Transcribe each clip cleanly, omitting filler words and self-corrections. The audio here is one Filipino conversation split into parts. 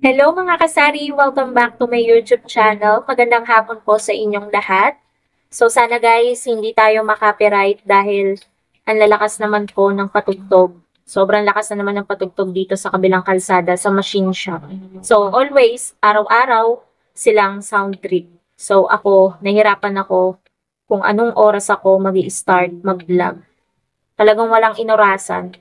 Hello mga kasari! Welcome back to my YouTube channel. Magandang hapon po sa inyong lahat. So sana guys, hindi tayo makapiright dahil ang lalakas naman po ng patugtog. Sobrang lakas na naman ng patugtog dito sa kabilang kalsada sa machine shop. So always, araw-araw silang sound trip. So ako, nahirapan ako kung anong oras ako mag-i-start mag-vlog. Talagang walang inorasan.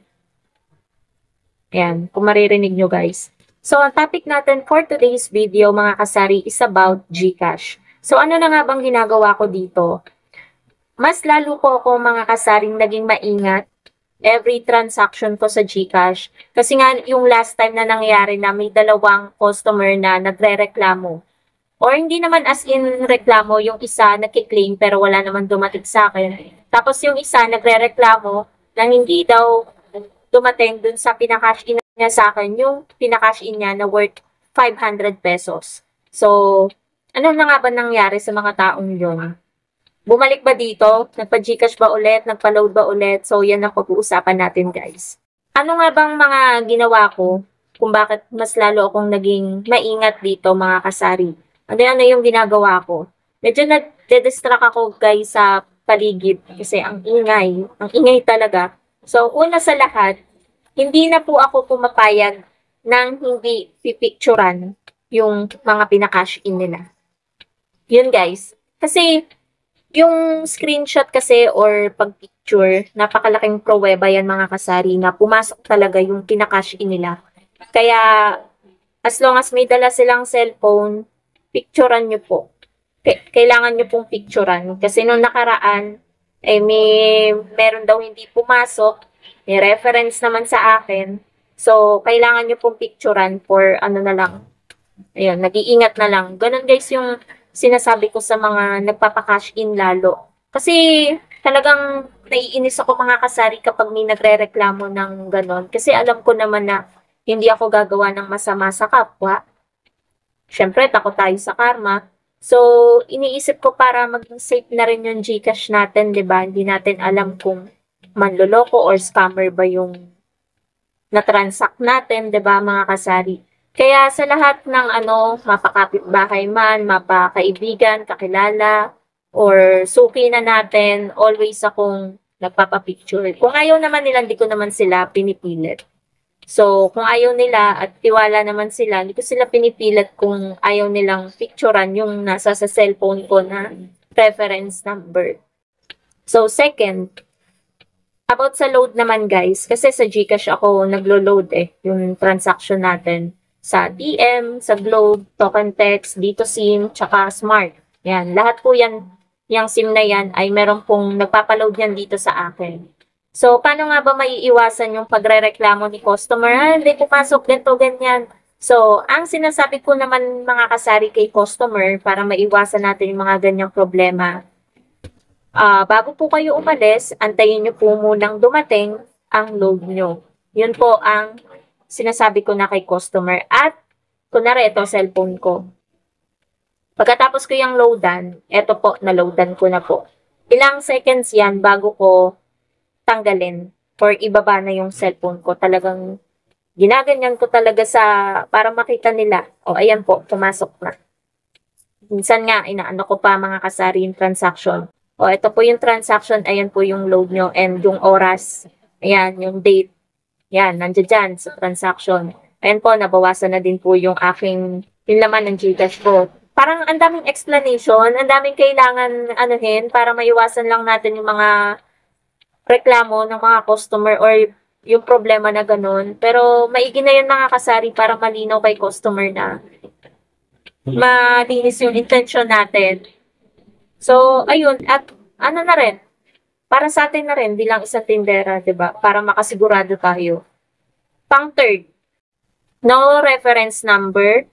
Ayan, kung maririnig nyo guys. So, ang topic natin for today's video, mga kasari, is about GCash. So, ano na nga bang ginagawa ko dito? Mas lalo po ako, mga kasaring, naging maingat every transaction ko sa GCash. Kasi nga, yung last time na nangyari na may dalawang customer na nagre-reklamo. Or hindi naman as in reklamo, yung isa nagkiklaim pero wala naman dumating sa akin. Tapos yung isa nagre-reklamo na hindi daw dumating dun sa pinakash in niya sa akin, yung pinakash in niya na worth 500 pesos. So, ano na nga ba nangyari sa mga taong yun? Bumalik ba dito? Nagpa-Gcash ba ulit? Nagpa-load ba ulit? So, yan ang pag-uusapan natin, guys. Ano nga bang mga ginawa ko kung bakit mas lalo akong naging maingat dito, mga kasari? Ano yung ginagawa ko? Medyo nag-distract ako, guys, sa paligid kasi ang ingay talaga. So, una sa lahat, hindi na po ako pumapayag ng hindi pipicturan yung mga pinakash in nila. Yun guys. Kasi yung screenshot kasi or pag-picture, napakalaking pruweba yan mga kasari na pumasok talaga yung pinakash in nila. Kaya as long as may dala silang cellphone, picturean nyo po. Kailangan nyo pong picturean. Kasi nung nakaraan, meron daw hindi pumasok, may reference naman sa akin. So, kailangan nyo pong picturean for ano na lang. Ayun, nag-iingat na lang. Ganun guys yung sinasabi ko sa mga nagpapakash in lalo. Kasi talagang naiinis ako mga kasari kapag may nagre-reklamo ng ganon. Kasi alam ko naman na hindi ako gagawa ng masama sa kapwa. Siyempre, takot tayo sa karma. So, iniisip ko para maging safe na rin yung GCash natin, 'di ba? Hindi natin alam kung manloloko or scammer ba yung na-transact natin, 'di ba, mga kasari? Kaya sa lahat ng mapakapitbahay man, mapakaibigan, kakilala, or suki na natin, always akong nagpapapicture. Kung ayaw naman nila, hindi ko naman sila pinipilit. So, kung ayaw nila at tiwala naman sila, hindi ko sila pinipilit kung ayaw nilang picturean yung nasa sa cellphone ko na reference number. So, second, about sa load naman guys, kasi sa GCash ako naglo-load yung transaction natin sa TM, sa Globe, Token Text, Dito SIM, tsaka Smart. Yan, lahat po yan, yung SIM na yan ay meron pong nagpapaload yan dito sa akin. So, paano nga ba maiiwasan yung pagrereklamo ni customer? Hindi pumasok, ganito, ganyan. So, ang sinasabi ko naman mga kasari kay customer para maiwasan natin yung mga ganyang problema, bago po kayo umalis, antayin nyo po munang dumating ang load nyo. Yun po ang sinasabi ko na kay customer. At, kunwari ito, cellphone ko. Pagkatapos ko yung loadan, eto po, na-loadan ko na po. Ilang seconds yan bago ko tanggalin or ibaba na yung cellphone ko. Talagang ginaganyan ko talaga para makita nila. O, ayan po, pumasok na. Minsan nga, inaano ko pa mga kasari yung transaction. O, ito po yung transaction, ayan po yung load nyo and yung oras. Ayan, yung date. Yan, nandiyan dyan sa transaction. Ayan po, nabawasan na din po yung yung laman ng GCash ko. Parang ang daming explanation, ang daming kailangan anuhin para maiwasan lang natin yung mga reklamo ng mga customer or yung problema na ganun. Pero maigi na yun mga kasari para malinaw kay customer na malinis yung intention natin. So, ayun. At ano na rin, para sa atin na rin bilang isang tindera, 'di ba? Para makasigurado tayo. Pang third, no reference number,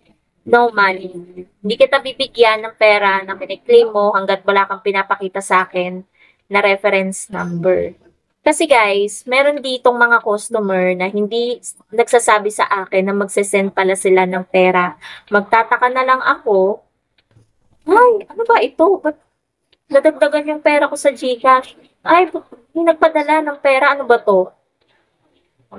no money. Hindi kita bibigyan ng pera na piniklaim mo hanggat wala kang pinapakita sa akin na reference number. Kasi guys, meron ditong mga customer na hindi nagsasabi sa akin na magsesend pala sila ng pera. Magtataka na lang ako, ay, ano ba ito? Ba't nadagdagan yung pera ko sa GCash? Ay, may nagpadala ng pera, ano ba to?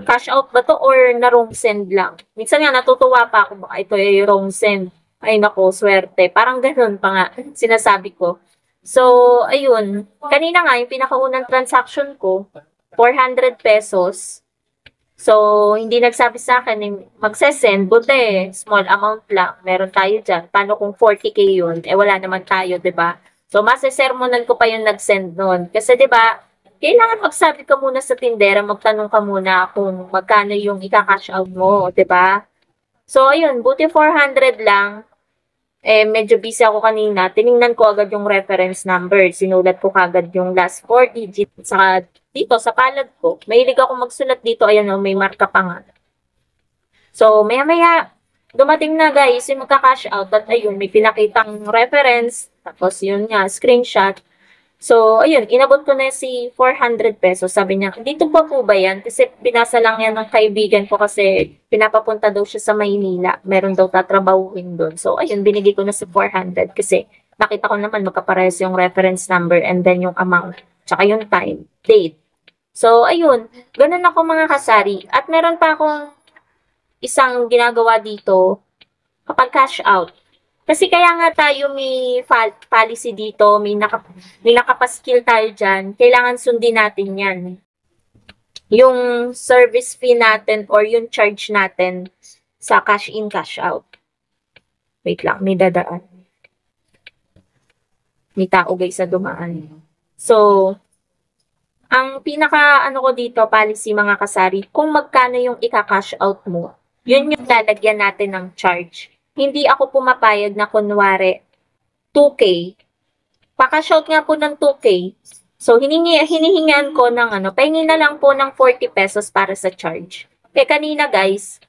cash out ba to or na wrong send lang? Minsan nga natutuwa pa ako, baka ito ay wrong send. Ay nako, swerte. Parang ganun pa nga sinasabi ko. So, ayun. Kanina nga, yung pinakaunang transaction ko, 400 pesos. So, hindi nagsabi sa akin, magsesend, buti, small amount lang. Meron tayo dyan. Paano kung 40k yun? Eh, wala naman tayo, 'di ba? So, masesermonan ko pa yung nag-send nun. Kasi, 'di ba, kailangan magsabi ka muna sa tindera, magtanong ka muna kung magkano yung ika-cash out mo, 'di ba? So, ayun, buti 400 lang. Eh, medyo busy ako kanina. Tiningnan ko agad yung reference number. Sinulat ko kagad yung last 4 digits. Saka dito, sa palad ko, mahilig ako magsulat dito. Ayan o, may marka pa nga. So, maya-maya, dumating na guys, yung magka-cash out. At ayun, may pinakitang reference. Tapos yun nga, screenshot. So, ayun, inabot ko na si 400 pesos. Sabi niya, dito po ba yan? Kasi pinasa lang yan ng kaibigan ko kasi pinapapunta daw siya sa Maynila. Meron daw tatrabahuin doon. So, ayun, binigay ko na si 400 kasi nakita ko naman magkaparehas yung reference number and then yung amount. Tsaka yung time, date. So, ayun, ganun ako mga kasari. At meron pa akong isang ginagawa dito kapag cash out. Kasi kaya nga tayo may policy dito, may nakapaskil tayo dyan, kailangan sundin natin yan. Yung service fee natin or yung charge natin sa cash in, cash out. Wait lang, may dadaan. May tao guys sa dumaan. So, ang pinaka ko dito, policy mga kasari, kung magkano yung ika-cash out mo, yun yung lalagyan natin ng charge. Hindi ako pumapayag na kunwari 2K. Paka-shout nga po ng 2K. So, hinihingan ko ng pahingi na lang po ng 40 pesos para sa charge. Kaya kanina guys,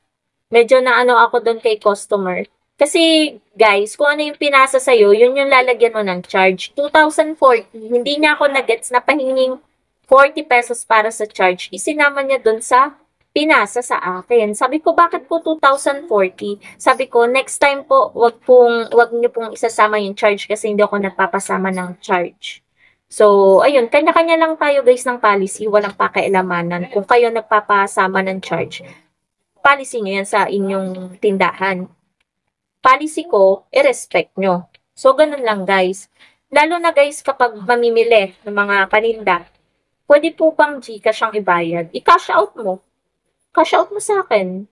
medyo ako doon kay customer. Kasi guys, kung ano yung pinasa sa'yo, yun yung lalagyan mo ng charge. 2,040, hindi niya ako na-gets na pahinging 40 pesos para sa charge. Isinama niya doon sa pinasa sa akin. Sabi ko, bakit po 2,040? Sabi ko, next time po, wag niyo pong isasama yung charge kasi hindi ako nagpapasama ng charge. So, ayun, kanya-kanya lang tayo guys ng policy, walang pakialamanan. Kung kayo nagpapasama ng charge, policy niyo yan sa inyong tindahan. Policy ko, i-respect nyo. So, ganun lang guys. Lalo na guys, kapag mamimili ng mga paninda, pwede po bang Gcash ang ibayad? I-cash out mo. Cash out mo sa akin.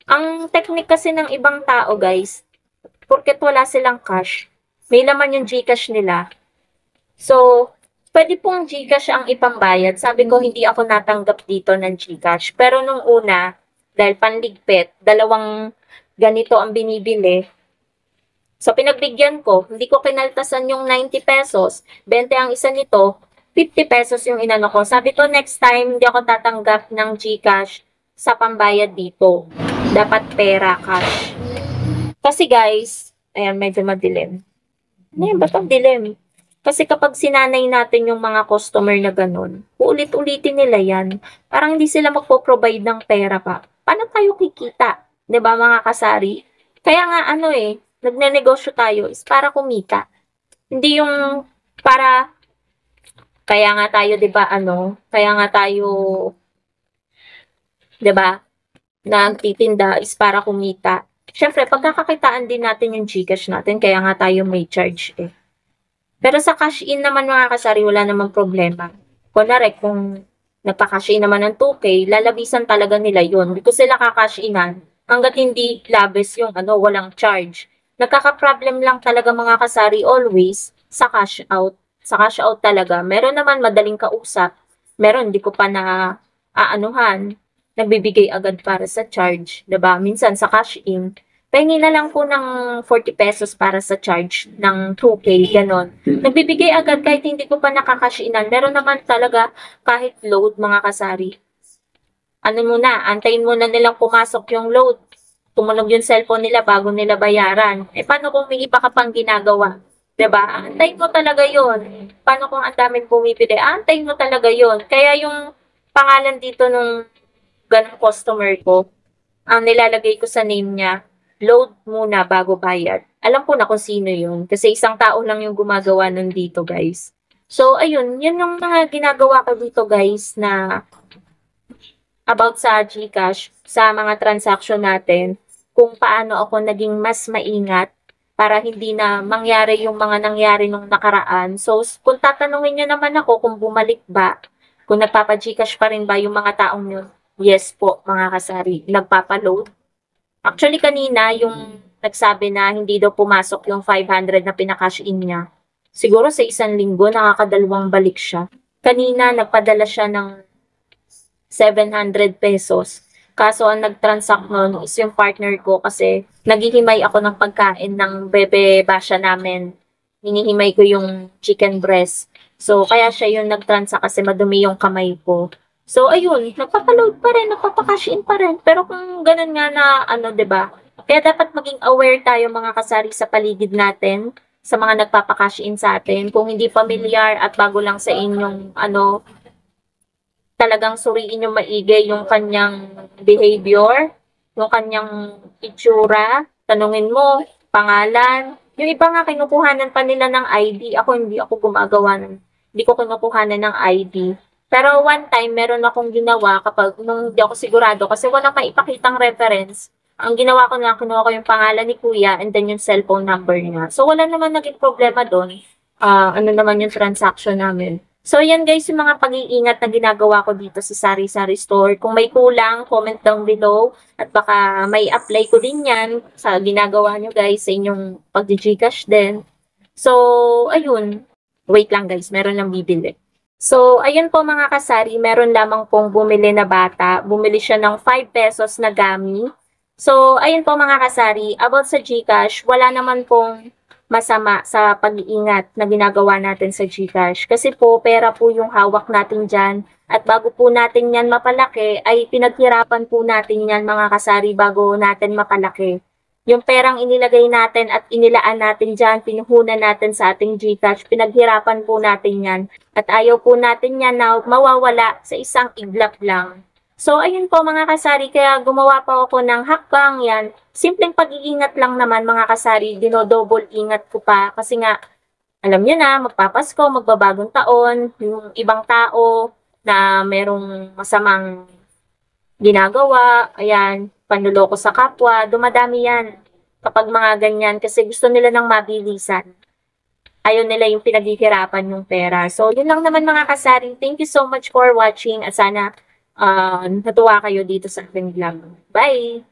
Ang technique kasi ng ibang tao, guys, porket wala silang cash, may laman yung Gcash nila. So, pwede pong Gcash ang ipambayad. Sabi ko, hindi ako natanggap dito ng Gcash. Pero nung una, dahil panligpit, dalawang ganito ang binibili. So, pinagbigyan ko, hindi ko kinaltasan yung 90 pesos. 20 ang isa nito, 50 pesos yung inano ko. Sabi ko, next time, hindi ako tatanggap ng Gcash sa pambayad dito. Dapat pera, cash. Kasi guys, ayan, medyo madilim. Ayan, ba't ang dilim? Kasi kapag sinanay natin yung mga customer na ganun, ulit-ulitin nila yan. Parang hindi sila magpo-provide ng pera pa. Paano tayo kikita? 'Di ba mga kasari? Kaya nga nagnenegosyo tayo is para kumita. Hindi yung para, kaya nga tayo, 'di ba, kaya nga tayo, 'di ba, nagtitinda is para kumita. Syempre, pagkakakitaan din natin yung Gcash natin, kaya nga tayo may charge eh. Pero sa cash in naman mga kasari, wala namang problema. Kunwari, kung nagpa-cash in naman ng 2K, lalabisan talaga nila yun. Because sila ka-cash inan, hanggat hindi labis yung walang charge. Nagkaka-problem lang talaga mga kasari always sa cash out. Sa cash out talaga. Meron naman madaling kausap. Meron, di ko pa na nagbibigay agad para sa charge, 'di ba? Minsan sa cash in, pahingi na lang po ng 40 pesos para sa charge ng 2K, ganon. Nagbibigay agad kahit hindi ko pa nakakash inan. Meron naman talaga kahit load mga kasari. Antayin muna nilang pumasok yung load. Tumunog yung cellphone nila bago nila bayaran. Eh, paano kung may iba ka pang ginagawa? 'Di ba? Antayin mo talaga yon. Paano kung ang daming pumipili? Antayin mo talaga yon. Kaya yung pangalan dito nung ganong customer ko, ang nilalagay ko sa name niya, load muna bago bayad. Alam ko na kung sino yun. Kasi isang tao lang yung gumagawa nun dito, guys. So, ayun. Yun yung mga ginagawa ko dito, guys, na about sa GCash, sa mga transaction natin, kung paano ako naging mas maingat para hindi na mangyari yung mga nangyari nung nakaraan. So, kung tatanungin nyo naman ako kung bumalik ba, kung nagpapa-GCash pa rin ba yung mga taong yun, yes po, mga kasari, nagpapa-load. Actually, kanina, yung nagsabi na hindi daw pumasok yung 500 na pinakash in niya. Siguro sa isang linggo, nakakadalawang balik siya. Kanina, nagpadala siya ng 700 pesos. Kaso, ang nag-transact nun is yung partner ko kasi naghihimay ako ng pagkain ng bebe basya namin. Hinihimay ko yung chicken breast. So, kaya siya yung nag-transact kasi madumi yung kamay ko. So, ayun, nagpapaload pa rin, nagpapakash in pa rin. Pero kung ganun nga na, ano, 'di ba? Kaya dapat maging aware tayo mga kasari sa paligid natin, sa mga nagpapakash in sa atin. Kung hindi familiar at bago lang sa inyong, ano, talagang suriin yung maigi yung kanyang behavior, yung kanyang itsura, tanungin mo, pangalan. Yung iba nga kinukuhanan pa nila ng ID. Ako hindi ako gumagawa ng, hindi ko kinukuhanan ng ID. Pero one time, meron akong ginawa kapag nung hindi ako sigurado kasi wala maipakitang reference. Ang ginawa ko na, kinuha ko yung pangalan ni kuya and then yung cellphone number niya. So, wala naman naging problema doon. Ano naman yung transaction namin. So, yan guys, yung mga pag-iingat na ginagawa ko dito sa Sari Sari Store. Kung may kulang, comment down below. At baka may apply ko din yan sa ginagawa nyo guys sa inyong pag-Gcash din. So, ayun. Wait lang guys, meron lang bibili. So, ayun po mga kasari, meron lamang pong bumili na bata. Bumili siya ng 5 pesos na gummy. So, ayun po mga kasari, about sa GCash, wala naman pong masama sa pag-iingat na ginagawa natin sa GCash. Kasi po, pera po yung hawak natin dyan. At bago po natin yan mapalaki, ay pinaghirapan po natin yan mga kasari bago natin mapalaki. Yung perang inilagay natin at inilaan natin dyan, pinuhunan natin sa ating GCash, pinaghirapan po natin yan. At ayaw po natin yan na mawawala sa isang iglap lang. So, ayun po mga kasari, kaya gumawa pa ako ng hakbang yan. Simpleng pag-iingat lang naman mga kasari, dinodouble ingat ko pa. Kasi nga, alam nyo na, magpapasko, magbabagong taon, yung ibang tao na merong masamang ginagawa, ayan, panluloko sa kapwa, dumadami yan kapag mga ganyan kasi gusto nila ng mabilisan. Ayaw nila yung pinaghihirapan yung pera. So, yun lang naman mga kasari. Thank you so much for watching at sana natuwa kayo dito sa aking vlog. Bye!